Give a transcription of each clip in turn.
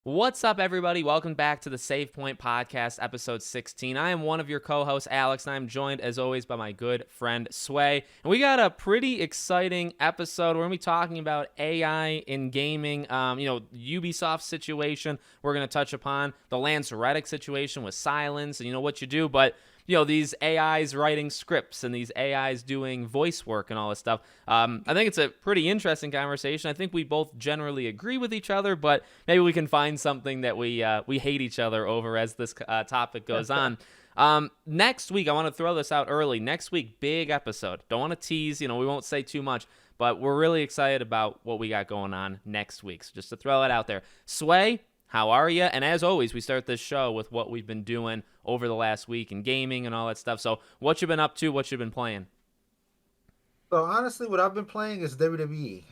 What's up, everybody? Welcome back to the Save Point Podcast, episode 16. I am one of your co-hosts, Alex, and I'm joined, as always, by my good friend, Sway. And we got a pretty exciting episode. We're going to be talking about AI in gaming, Ubisoft situation. We're going to touch upon the Lance Reddick situation with Silence and, what you do. But these AIs writing scripts and these AIs doing voice work and all this stuff. I think it's a pretty interesting conversation. I think we both generally agree with each other, but maybe we can find something that we hate each other over as this topic goes on. Next week, I want to throw this out early. Next week, big episode. Don't want to tease, we won't say too much, but we're really excited about what we got going on next week. So just to throw it out there. Sway, how are you? And as always, we start this show with what we've been doing over the last week in gaming and all that stuff. So what you been up to? What you been playing? So honestly, what I've been playing is WWE.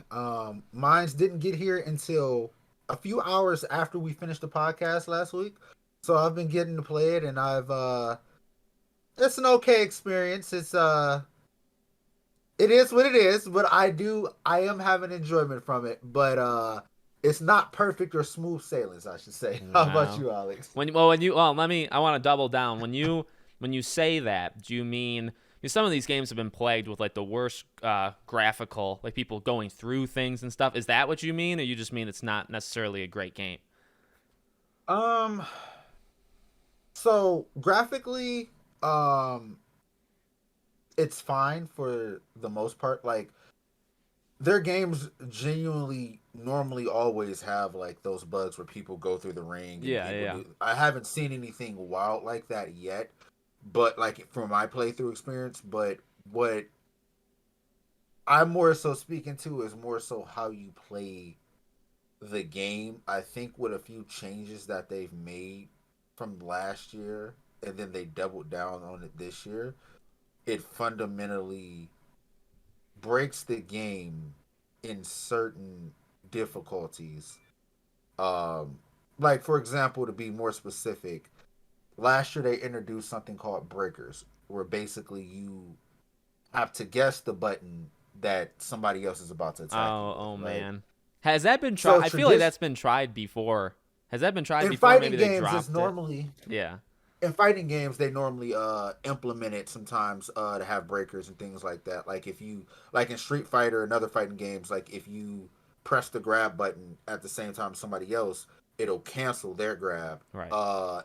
Mines didn't get here until a few hours after we finished the podcast last week. So I've been getting to play it, and it's an okay experience. It is what it is, but I am having enjoyment from it. But it's not perfect or smooth sailings, I should say. How about Wow. you, Alex? I want to double down. When you say that, do you mean some of these games have been plagued with like the worst graphical, like people going through things and stuff? Is that what you mean, or you just mean it's not necessarily a great game? Um, so graphically, um, it's fine for the most part. Like their games genuinely normally always have like those bugs where people go through the ring and Yeah, people yeah, do. I haven't seen anything wild like that yet, but like from my playthrough experience. But what I'm more so speaking to is more so how you play the game. I think with a few changes that they've made from last year, and then they doubled down on it this year, it fundamentally breaks the game in certain difficulties. Um, like for example, to be more specific, last year they introduced something called breakers, where basically you have to guess the button that somebody else is about to attack you with, Oh right? man. Has that been tried? So I feel like tradition that's been tried before. Has that been tried in before? fighting Maybe they games is dropped it. normally Yeah. in fighting games they normally implement it sometimes to have breakers and things like that. Like if you like in Street Fighter and other fighting games, like if you press the grab button at the same time somebody else, it'll cancel their grab. Right.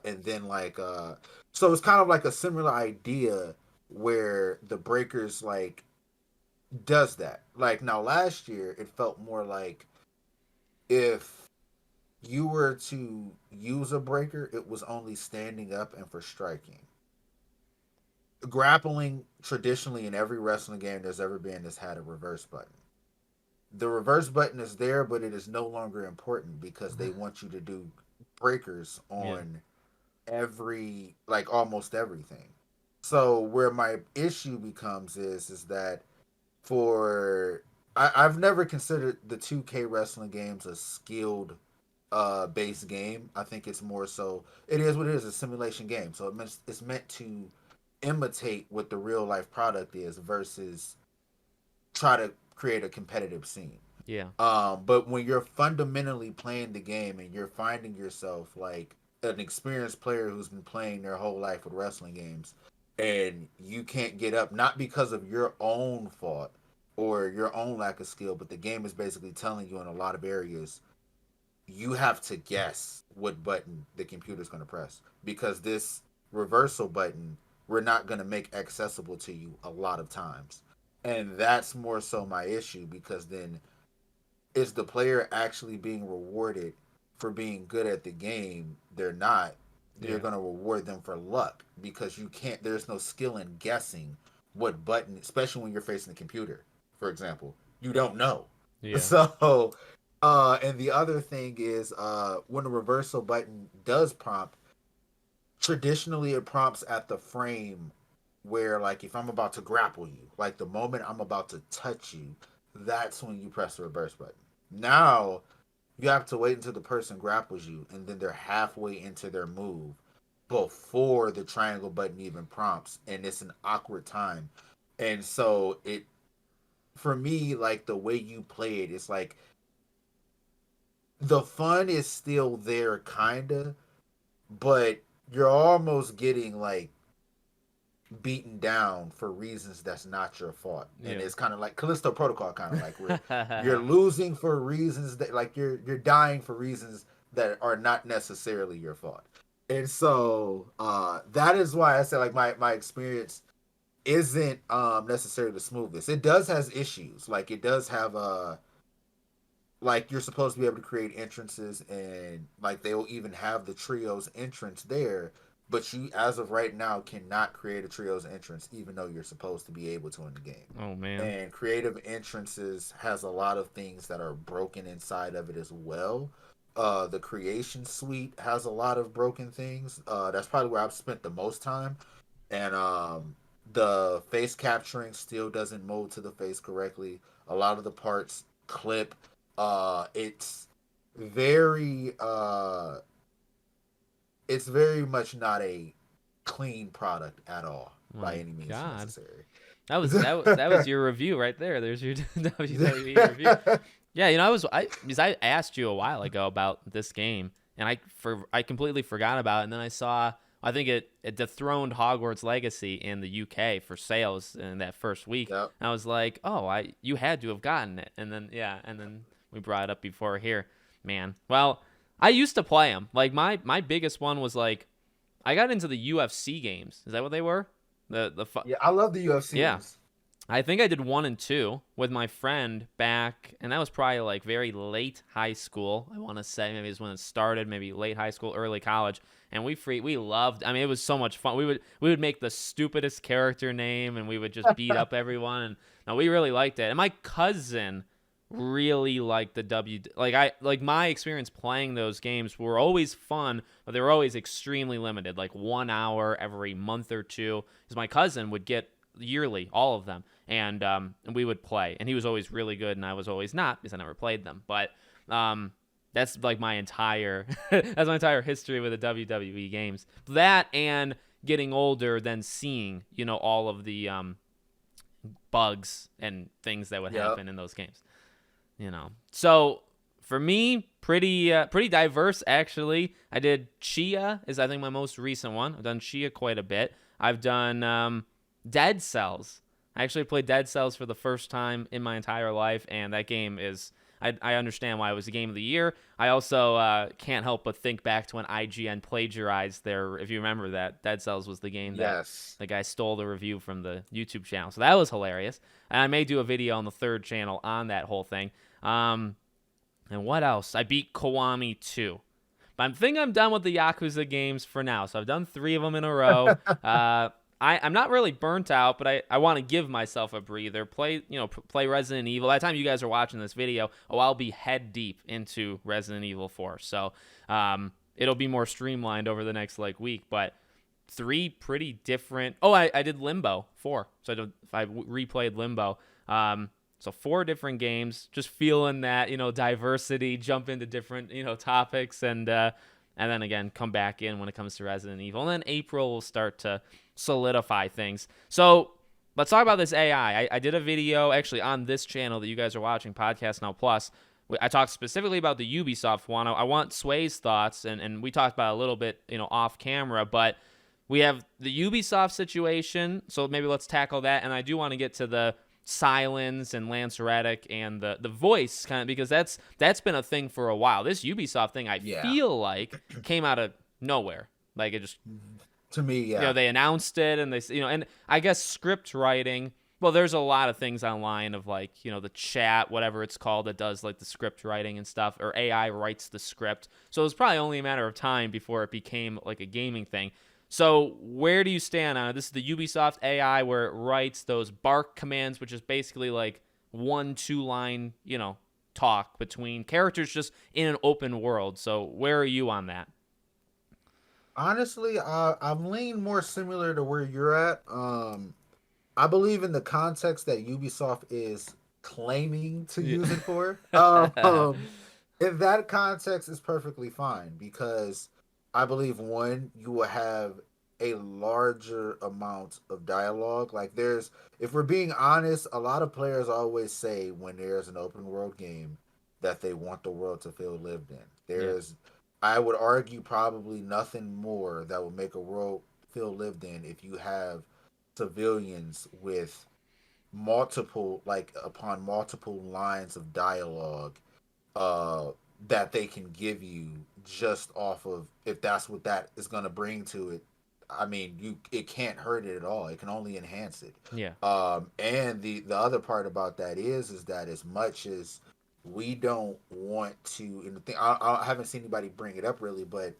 And then so it's kind of like a similar idea where the breakers like does that. Like now last year it felt more like if you were to use a breaker, it was only standing up and for striking. Grappling traditionally in every wrestling game there's ever been has had a reverse button. The reverse button is there, but it is no longer important because they want you to do breakers Yeah. on like almost everything. So where my issue becomes is that for I've never considered the 2K wrestling games a skilled base game. I think it's more so it is what it is, a simulation game. So it's meant to imitate what the real life product is versus try to create a competitive scene. Yeah. But when you're fundamentally playing the game and you're finding yourself like an experienced player who's been playing their whole life with wrestling games, and you can't get up, not because of your own fault or your own lack of skill, but the game is basically telling you in a lot of areas you have to guess what button the computer's going to press because this reversal button we're not going to make accessible to you a lot of times. And that's more so my issue because then is the player actually being rewarded for being good at the game? They're not. You're Yeah. going to reward them for luck because you can't, there's no skill in guessing what button, especially when you're facing the computer, for example. You don't know. Yeah. So, and the other thing is when the reversal button does prompt, traditionally it prompts at the frame where, like, if I'm about to grapple you, like the moment I'm about to touch you, that's when you press the reverse button. Now you have to wait until the person grapples you and then they're halfway into their move before the triangle button even prompts, and it's an awkward time. And so it, for me, like the way you play it, it's like the fun is still there, kinda, but you're almost getting like beaten down for reasons that's not your fault. And Yeah. it's kind of like Callisto Protocol, kind of like where you're losing for reasons that like you're dying for reasons that are not necessarily your fault. And so that is why I said like my experience isn't necessarily the smoothest. It does has issues. Like it does have like you're supposed to be able to create entrances, and like they will even have the trios entrance there, but you as of right now cannot create a trios entrance even though you're supposed to be able to in the game. Oh man. And creative entrances has a lot of things that are broken inside of it as well. The creation suite has a lot of broken things. That's probably where I've spent the most time. And the face capturing still doesn't mold to the face correctly. A lot of the parts clip. It's very it's very much not a clean product at all by My any means God. necessary. That was your review right there. There's your WWE review. Yeah, you know, because I asked you a while ago about this game, and I completely forgot about it. And then I saw, I think it dethroned Hogwarts Legacy in the UK for sales in that first week. Yep. And I was like, oh, you had to have gotten it. And then and then we brought it up before here, man. Well, I used to play them. Like my biggest one was like I got into the UFC games. Is that what they were? Yeah, I love the UFC Yeah. ones. I think I did 1 and 2 with my friend back, and that was probably like very late high school. I want to say maybe it's when it started, maybe late high school, early college. And we loved. I mean, it was so much fun. We would make the stupidest character name, and we would just beat up everyone. And no, we really liked it. And my cousin really liked the like my experience playing those games were always fun, but they were always extremely limited, like 1 hour every month or two. Because my cousin would get yearly all of them, and we would play, and he was always really good and I was always not because I never played them. But that's like my entire that's my entire history with the WWE games. That and getting older, then seeing all of the bugs and things that would Yep. happen in those games. So for me, pretty diverse actually. I did Chia is I think my most recent one. I've done Chia quite a bit. I've done Dead Cells. I actually played Dead Cells for the first time in my entire life, and that game is I understand why it was the game of the year. I also can't help but think back to when IGN plagiarized their, if you remember that, Dead Cells was the game that Yes. the guy stole the review from the YouTube channel. So that was hilarious. And I may do a video on the third channel on that whole thing. And what else? I beat Kiwami 2. But I think I'm done with the Yakuza games for now. So I've done 3 of them in a row. I'm not really burnt out, but I want to give myself a breather. Play Resident Evil. By the time you guys are watching this video, I'll be head deep into Resident Evil 4. So it'll be more streamlined over the next week. But 3 pretty different. Oh, I did Limbo 4. So I replayed Limbo. So 4 different games. Just feeling that diversity, jump into different topics, and then again come back in when it comes to Resident Evil. And then April will start to solidify things. So let's talk about this AI. I did a video actually on this channel that you guys are watching, Podcast Now Plus. I talked specifically about the Ubisoft one. I want Sway's thoughts, and we talked about it a little bit off camera, but we have the Ubisoft situation, so maybe let's tackle that. And I do want to get to the Silence and Lance Reddick and the voice kind of, because that's been a thing for a while. This Ubisoft thing I feel like came out of nowhere. Like it just To me, yeah. they announced it, and they and I guess script writing. Well, there's a lot of things online of the chat, whatever it's called, that does the script writing and stuff, or AI writes the script. So it was probably only a matter of time before it became a gaming thing. So where do you stand on it? This is the Ubisoft AI where it writes those bark commands, which is basically 1-2 line, talk between characters just in an open world. So where are you on that? Honestly, I'm leaning more similar to where you're at. I believe in the context that Ubisoft is claiming to use it for. In that context, is perfectly fine because I believe one, you will have a larger amount of dialogue. If we're being honest, a lot of players always say when there's an open world game that they want the world to feel lived in. Yeah. There's, I would argue, probably nothing more that would make a world feel lived in if you have civilians with multiple, like upon multiple lines of dialogue, uh, that they can give you just off of, if that's what that is going to bring to it. I mean, it can't hurt it at all. It can only enhance it. Yeah. And the other part about that is that as much as we don't want to, and the thing, I haven't seen anybody bring it up really, but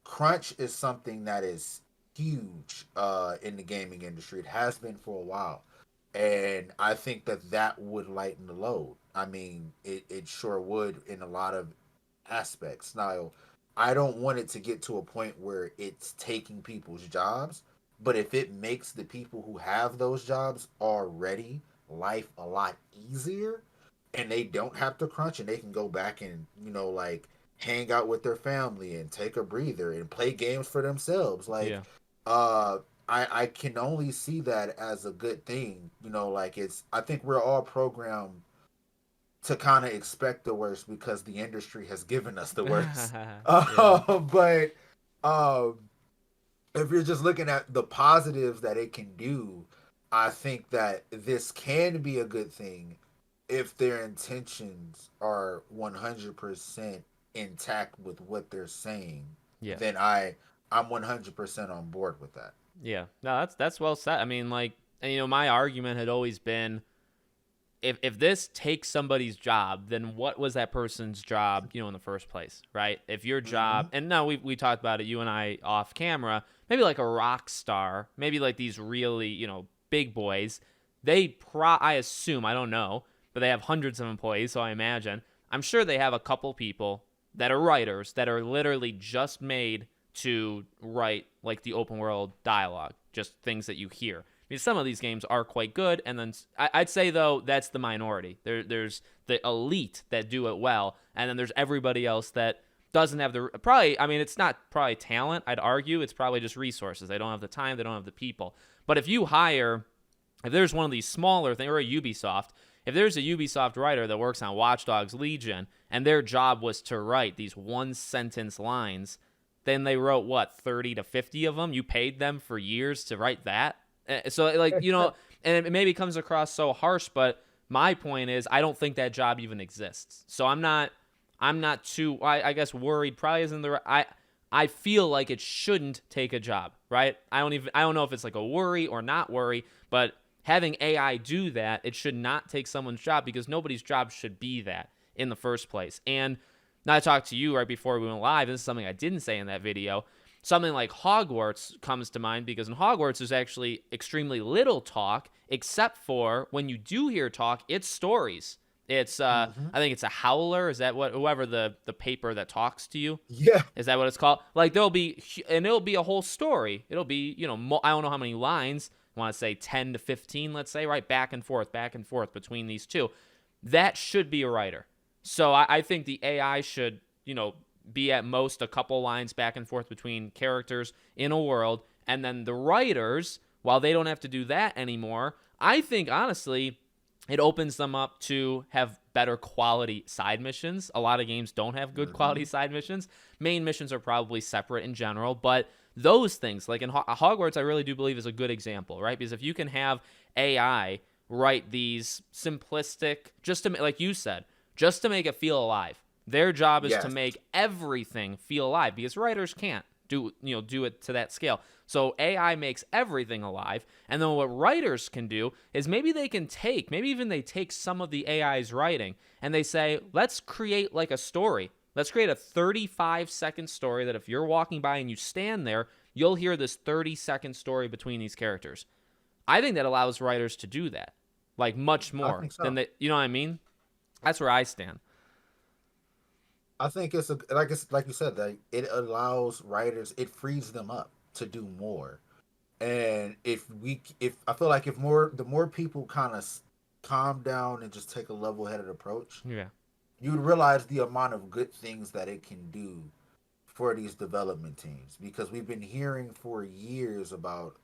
crunch is something that is huge in the gaming industry. It has been for a while, and I think that that would lighten the load. I mean, it sure would in a lot of aspects. Now, I don't want it to get to a point where it's taking people's jobs, but if it makes the people who have those jobs already life a lot easier, and they don't have to crunch, and they can go back and, like, hang out with their family and take a breather and play games for themselves, like, Yeah. uh I can only see that as a good thing. Like, I think we're all programmed to kind of expect the worst because the industry has given us the worst. Yeah. But um, if you're just looking at the positives that it can do, I think that this can be a good thing if their intentions are 100% intact with what they're saying. Yeah. Then I'm 100% on board with that. Yeah. No, that's well said. I mean, like, and, my argument had always been, if this takes somebody's job, then what was that person's job, in the first place, right? If your job, Mm-hmm. and no, we talked about it, you and I off camera, maybe like a rock star, maybe like these really, big boys, I assume, I don't know, but they have hundreds of employees, so I imagine, I'm sure they have a couple people that are writers that are literally just made to write like the open world dialogue, just things that you hear. Some of these games are quite good, and then I'd say, though, that's the minority. There's the elite that do it well, and then there's everybody else that doesn't have the, probably, I mean, it's not probably talent, I'd argue. It's probably just resources. They don't have the time, they don't have the people. But if there's one of these smaller things, or a Ubisoft, if there's a Ubisoft writer that works on Watch Dogs Legion, and their job was to write these one-sentence lines, then they wrote, what, 30 to 50 of them? You paid them for years to write that? So, like, and it maybe comes across so harsh, but my point is, I don't think that job even exists. So I'm not too, I guess, worried. Probably isn't I feel like it shouldn't take a job, right? I don't know if it's like a worry or not worry, but having AI do that, it should not take someone's job, because nobody's job should be that in the first place. And now I talked to you right before we went live. This is something I didn't say in that video. Something like Hogwarts comes to mind, because in Hogwarts there's actually extremely little talk, except for when you do hear talk, it's stories. It's I think it's a howler. Is that what, whoever the paper that talks to you? Yeah. Is that what it's called? Like, it'll be a whole story. It'll be, I don't know how many lines. I want to say 10 to 15, let's say, right? Back and forth between these two. That should be a writer. So I think the AI should, be at most a couple lines back and forth between characters in a world. And then the writers, while they don't have to do that anymore, I think, honestly, it opens them up to have better quality side missions. A lot of games don't have good quality side missions. Main missions are probably separate in general, but those things, like in Hogwarts, I really do believe is a good example, right? Because if you can have AI write these simplistic, just to, like you said, just to make it feel alive. Their job is to make everything feel alive, because writers can't do it to that scale. So AI makes everything alive, and then what writers can do is maybe they take some of the AI's writing and they say, let's create like a story. Let's create a 35-second story that if you're walking by and you stand there, you'll hear this 30-second story between these characters. I think that allows writers to do that, like, much I more think so. than they, you know what I mean? That's where I stand. I think it's like you said, that it allows writers, it frees them up to do more. And if I feel like, the more people kind of calm down and just take a level-headed approach, Yeah. you would realize the amount of good things that it can do for these development teams. Because we've been hearing for years about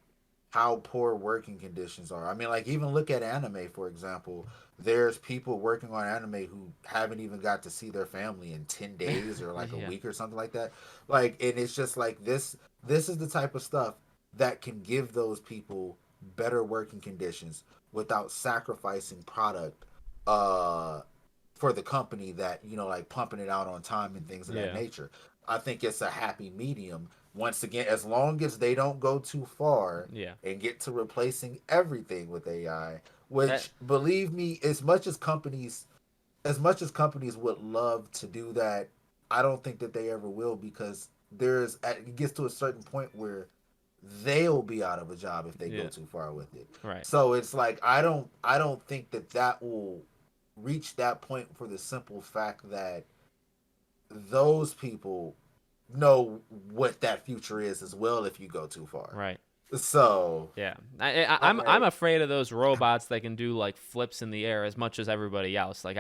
how poor working conditions are. I mean, like even look at anime for example. There's people working on anime who haven't even got to see their family in 10 days or like a Yeah. week or something like that. Like, and it's just like this is the type of stuff that can give those people better working conditions without sacrificing product uh for the company that, you know, like pumping it out on time and things of that Yeah. nature. I think it's a happy medium. Once again, as long as they don't go too far Yeah. and get to replacing everything with AI, That which believe me, as much as companies would love to do that, I don't think that they ever will, because it gets to a certain point where they'll be out of a job if they go yeah. too far with it. Right. So it's like I don't think that that will reach that point, for the simple fact that those people know what that future is as well if you go too far. Right. So Yeah, I'm like afraid of those robots that can do like flips in the air as much as everybody else. Like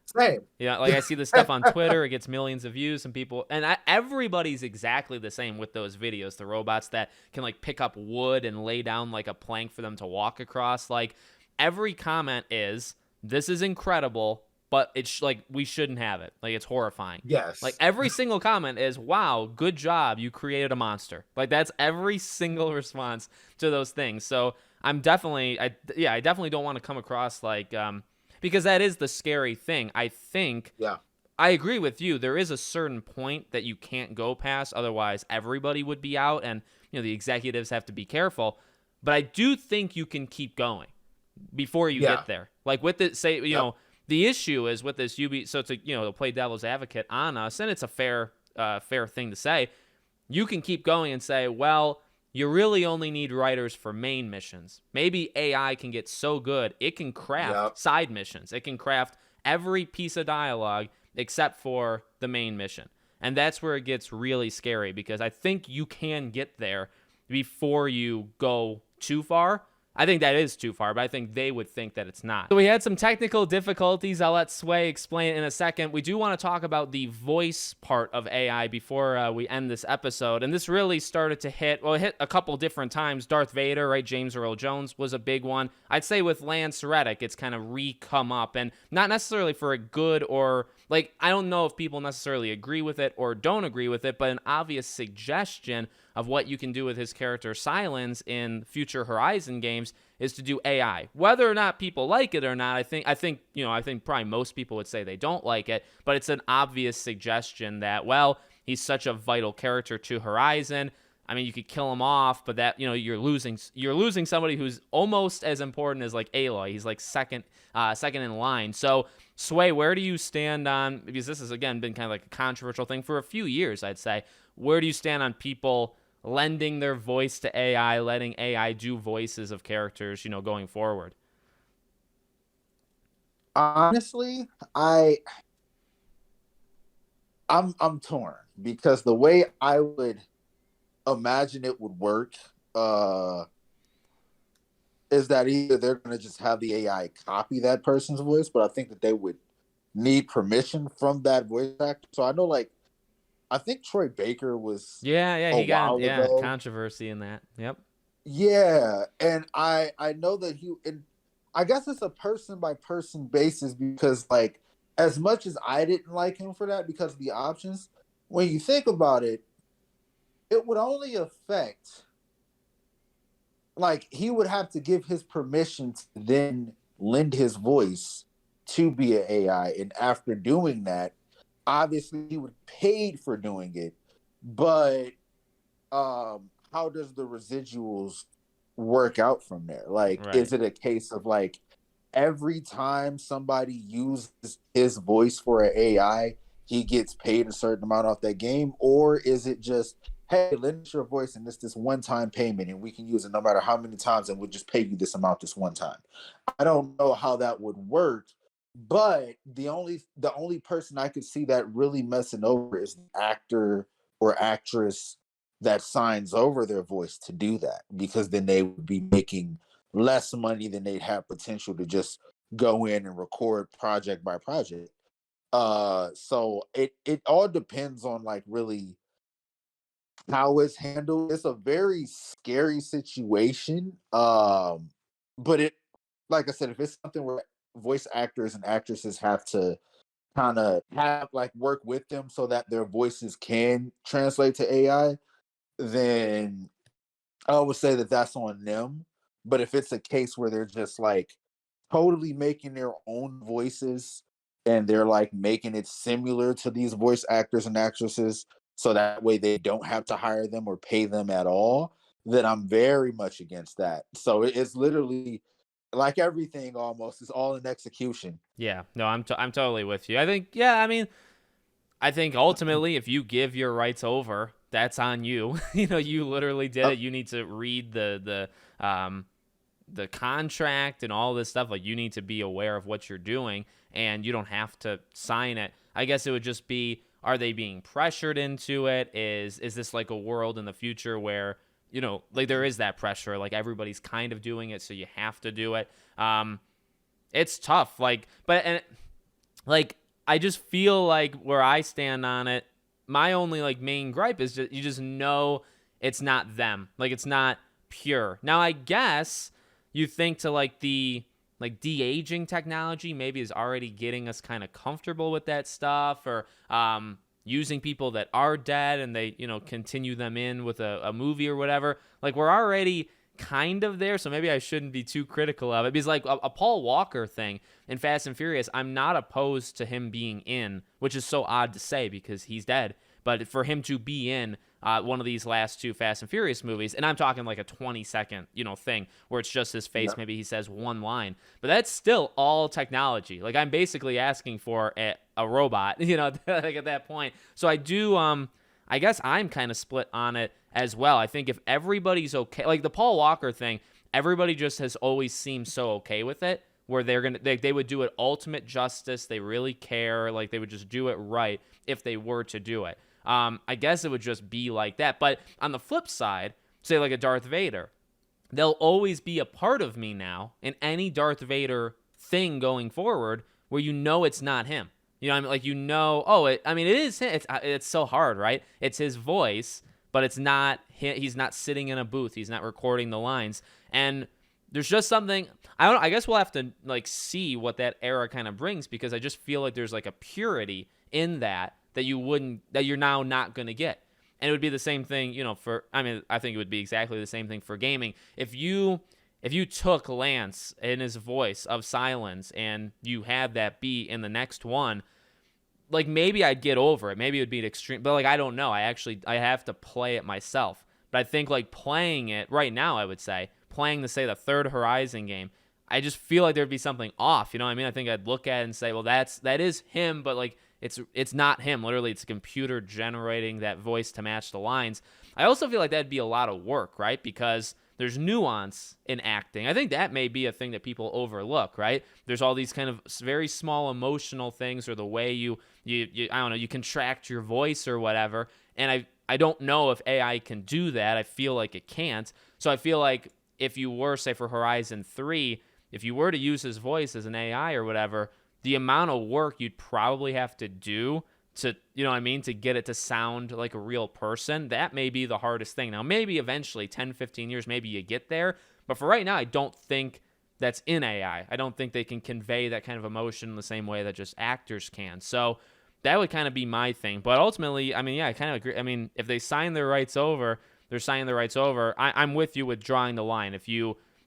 same. like I see this stuff on Twitter, it gets millions of views, and people, and everybody's exactly the same with those videos. The robots that can like pick up wood and lay down like a plank for them to walk across. Like every comment is, "This is incredible," but it's like we shouldn't have it. Like it's horrifying. Like Yes. every single comment is, "Wow, good job, you created a monster." Like that's every single response to those things. So I'm definitely, I definitely don't want to come across like because that is the scary thing. I think Yeah. I agree with you. There is a certain point that you can't go past, otherwise everybody would be out, and the executives have to be careful. But I do think you can keep going before you Yeah. get there. Like with the Yep. the issue is with this UB. So to to play devil's advocate on us, and it's a fair thing to say. You can keep going and say, well, you really only need writers for main missions. Maybe AI can get so good it can craft Yep. side missions. It can craft every piece of dialogue except for the main mission. And that's where it gets really scary, because I think you can get there before you go too far. I think that is too far, but I think they would think that it's not. So we had some technical difficulties. I'll let Sway explain it in a second. We do want to talk about the voice part of AI before we end this episode. And this really started to hit, well, it hit a couple different times. Darth Vader, right? James Earl Jones was a big one. I'd say with Lance Reddick, it's kind of re-come up, and not necessarily for a good or, like, I don't know if people necessarily agree with it or don't agree with it, but an obvious suggestion of what you can do with his character Silence in future Horizon games is to do AI. Whether or not people like it or not, I think probably most people would say they don't like it, but it's an obvious suggestion that, well, he's such a vital character to Horizon. I mean, you could kill him off, but that, you're losing somebody who's almost as important as like Aloy. He's like second in line. So Sway, where do you stand on, because this has again been kind of like a controversial thing for a few years, I'd say. Where do you stand on people lending their voice to AI, letting AI do voices of characters, going forward? Honestly, I'm torn, because the way I would imagine it would work uh is that either they're going to just have the AI copy that person's voice, but I think that they would need permission from that voice actor. So I know, like, I think Troy Baker was Yeah, a he got while ago. controversy in that. Yep. Yeah, and I know that and I guess it's a person by person basis, because like as much as I didn't like him for that because of the options, when you think about it, it would only affect, like, he would have to give his permission to then lend his voice to be an AI, and after doing that, obviously he would paid for doing it, but how does the residuals work out from there? Like, Right. is it a case of like every time somebody uses his voice for an AI, he gets paid a certain amount off that game? Or is it just, hey, lend us your voice and this one time payment, and we can use it no matter how many times, and we'll just pay you this amount this one time? I don't know how that would work, but the only person I could see that really messing over is the actor or actress that signs over their voice to do that, because then they would be making less money than they'd have potential to just go in and record project by project. So it all depends on, like, really how it's handled. It's a very scary situation. But it, like I said, if it's something where voice actors and actresses have to kind of have like work with them so that their voices can translate to AI, then I would say that that's on them. But if it's a case where they're just like totally making their own voices and they're like making it similar to these voice actors and actresses so that way they don't have to hire them or pay them at all, then I'm very much against that. So it's literally like everything almost is all in execution. Yeah, no, I'm totally with you. I think, yeah, I mean, I think ultimately, if you give your rights over, that's on you. You literally did Uh, it. You need to read the contract and all this stuff. Like, you need to be aware of what you're doing, and you don't have to sign it. I guess it would just be, are they being pressured into it? Is this like a world in the future where like there is that pressure, like everybody's kind of doing it, so you have to do it. It's tough. Like, I just feel like where I stand on it, my only like main gripe is just you just know it's not them. Like, it's not pure. Now, I guess you think to like the like de-aging technology maybe is already getting us kind of comfortable with that stuff, or using people that are dead and they continue them in with a movie or whatever. Like, we're already kind of there, so maybe I shouldn't be too critical of it. Because like a Paul Walker thing in Fast and Furious, I'm not opposed to him being in, which is so odd to say because he's dead, but for him to be in one of these last two Fast and Furious movies, and I'm talking like a 20-second thing where it's just his face, yeah. maybe he says one line, but that's still all technology. Like, I'm basically asking for a robot, like at that point. So I do I guess I'm kind of split on it as well. I think if everybody's okay, like the Paul Walker thing, everybody just has always seemed so okay with it, where they would do it ultimate justice. They really care, like they would just do it right if they were to do it. I guess it would just be like that. But on the flip side, say like a Darth Vader, they'll always be a part of me now in any Darth Vader thing going forward, where it's not him. I mean? Like, it is him. It's so hard, right? It's his voice, but it's not him. He's not sitting in a booth. He's not recording the lines. And there's just something, I don't know, I guess we'll have to like see what that era kind of brings, because I just feel like there's like a purity in that you're now not going to get. And it would be the same thing, I think it would be exactly the same thing for gaming. If you took Lance in his voice of silence and you had that be in the next one, like maybe I'd get over it. Maybe it would be an extreme, but like I don't know. I have to play it myself. But I think like playing it right now, I would say playing the third Horizon game, I just feel like there'd be something off. You know what I mean? I think I'd look at it and say, well, that is him, but like it's not him. Literally, it's a computer generating that voice to match the lines. I also feel like that'd be a lot of work, right? Because there's nuance in acting. I think that may be a thing that people overlook, right? There's all these kind of very small emotional things, or the way you I don't know, you contract your voice or whatever. And I don't know if AI can do that. I feel like it can't. So I feel like if you were, say, for Horizon 3, if you were to use his voice as an AI or whatever, the amount of work you'd probably have to do to, to get it to sound like a real person, that may be the hardest thing. Now, maybe eventually, 10, 15 years, maybe you get there. But for right now, I don't think that's in AI. I don't think they can convey that kind of emotion in the same way that just actors can. So that would kind of be my thing. But ultimately, I mean, yeah, I kind of agree. I mean, if they sign their rights over, they're signing their rights over. I'm with you with drawing the line.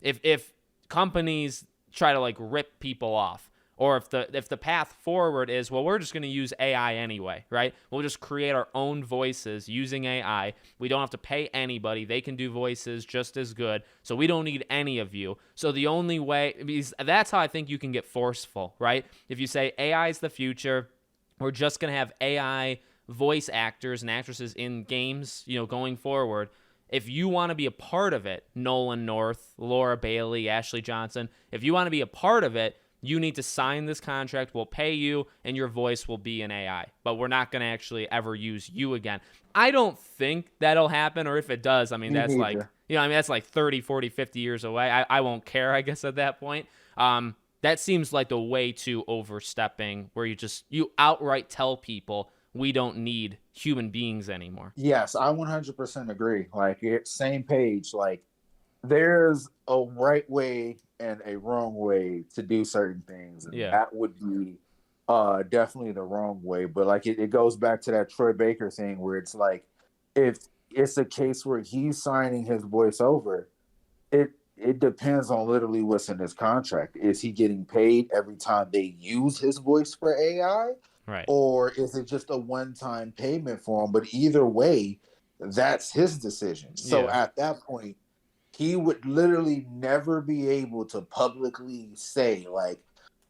If companies try to like rip people off, or if the path forward is, well, we're just going to use AI anyway, right? We'll just create our own voices using AI. We don't have to pay anybody. They can do voices just as good. So we don't need any of you. So the only way, because that's how I think you can get forceful, right? If you say AI is the future, we're just going to have AI voice actors and actresses in games, going forward. If you want to be a part of it, Nolan North, Laura Bailey, Ashley Johnson, if you want to be a part of it, you need to sign this contract. We'll pay you, and your voice will be an AI. But we're not going to actually ever use you again. I don't think that'll happen, or if it does, I mean, that's like, that's like 30, 40, 50 years away. I won't care, I guess, at that point. That seems like the way too overstepping, where you outright tell people, we don't need human beings anymore. Yes, I 100% agree. Like, same page. Like, there's a right way and a wrong way to do certain things, and Yeah. that would be definitely the wrong way. But like, it goes back to that Troy Baker thing where it's like, if it's a case where he's signing his voice over, it depends on literally what's in his contract. Is he getting paid every time they use his voice for AI? Right. Or is it just a one-time payment for him? But either way, that's his decision. So Yeah. at that point, he would literally never be able to publicly say like,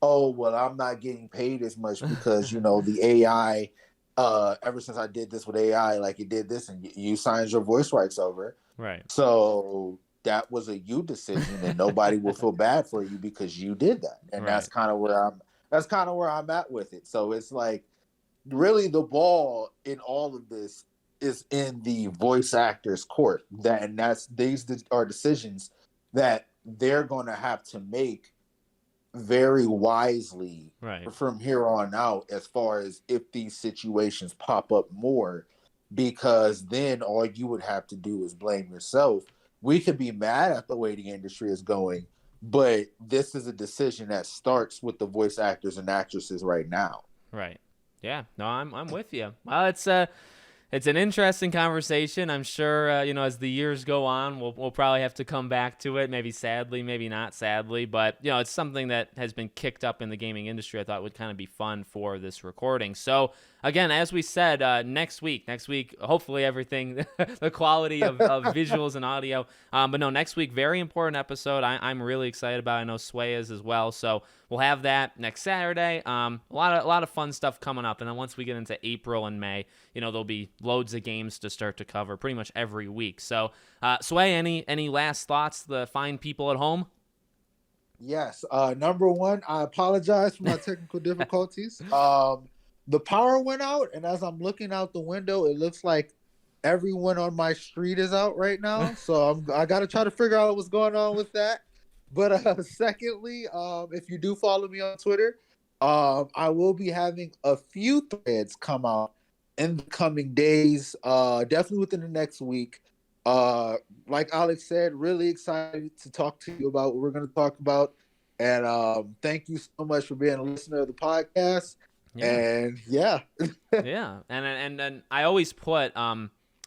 "Oh, well, I'm not getting paid as much because the AI. Ever since I did this with AI, like it did this, and you signed your voice rights over, Right. so that was a you decision, and nobody will feel bad for you because you did that." And Right. that's kind of where I'm at with it. So it's like, really, the ball in all of this is in the voice actor's court. These are decisions that they're going to have to make very wisely Right. from here on out, as far as if these situations pop up more, because then all you would have to do is blame yourself. We could be mad at the way the industry is going, but this is a decision that starts with the voice actors and actresses right now. Right. Yeah. No, I'm with you. Well, it's an interesting conversation. I'm sure, as the years go on, we'll probably have to come back to it. Maybe sadly, maybe not sadly, but it's something that has been kicked up in the gaming industry. I thought would kind of be fun for this recording. So again, as we said, next week, hopefully everything, the quality of visuals and audio. But no, next week, very important episode. I'm really excited about it. I know Sway is as well. So we'll have that next Saturday. A lot of fun stuff coming up. And then once we get into April and May, there'll be loads of games to start to cover pretty much every week. So, Sway, any last thoughts to the fine people at home? Yes. Number one, I apologize for my technical difficulties. The power went out, and as I'm looking out the window, it looks like everyone on my street is out right now. So I got to try to figure out what's going on with that. But secondly, if you do follow me on Twitter, I will be having a few threads come out in the coming days, definitely within the next week. Like Alex said, really excited to talk to you about what we're going to talk about. And thank you so much for being a listener of the podcast. Yeah. And yeah. Yeah. And I always put,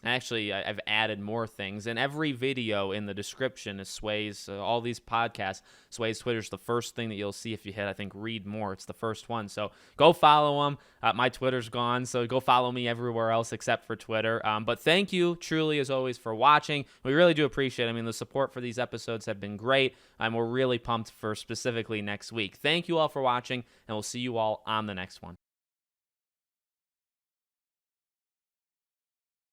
actually, I've added more things. And every video in the description is Sway's, all these podcasts. Sway's Twitter's the first thing that you'll see if you hit, I think, read more. It's the first one. So go follow him. My Twitter's gone, so go follow me everywhere else except for Twitter. But thank you, truly, as always, for watching. We really do appreciate it. I mean, the support for these episodes have been great. We're really pumped for specifically next week. Thank you all for watching, and we'll see you all on the next one.